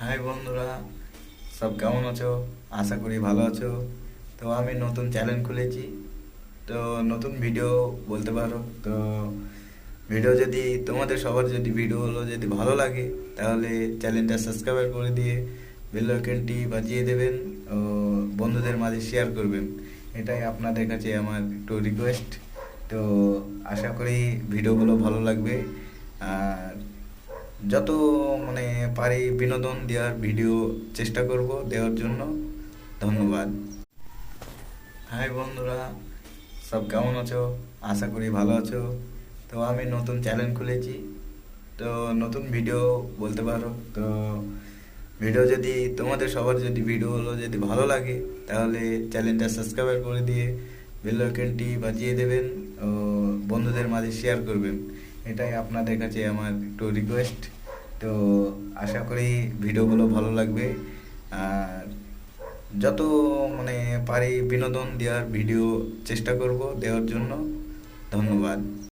High বন্ধুরা, সব কেমন আছো? আশা করি ভালো আছো। তো আমি নতুন চ্যানেল খুলেছি, তো নতুন ভিডিও বলতে পারো। তো ভিডিও যদি তোমাদের সবার যদি ভিডিওগুলো যদি ভালো লাগে, তাহলে চ্যানেলটা সাবস্ক্রাইব করে দিয়ে বেল আইকনটি বাজিয়ে দেবেন ও বন্ধুদের মাঝে শেয়ার করবেন। এটাই আপনাদের কাছে আমার একটু রিকোয়েস্ট। তো আশা করি ভিডিওগুলো ভালো লাগবে। আর যত মানে পারি বিনোদন দেওয়ার ভিডিও চেষ্টা করব দেওয়ার জন্য। ধন্যবাদ। হাই বন্ধুরা, সব কেমন আছো? আশা করি ভালো আছো। তো আমি নতুন চ্যানেল খুলেছি, তো নতুন ভিডিও বলতে পারো। তো ভিডিও যদি তোমাদের সবার যদি ভিডিওগুলো যদি ভালো লাগে, তাহলে চ্যানেলটা সাবস্ক্রাইব করে দিয়ে বেল আইকনটি বাজিয়ে দেবেন ও বন্ধুদের মাঝে শেয়ার করবেন। এটাই আপনাদের কাছে আমার একটু রিকোয়েস্ট। তো আশা করি ভিডিওগুলো ভালো লাগবে। আর যত মানে পারি বিনোদন দেওয়ার ভিডিও চেষ্টা করব দেওয়ার জন্য। ধন্যবাদ।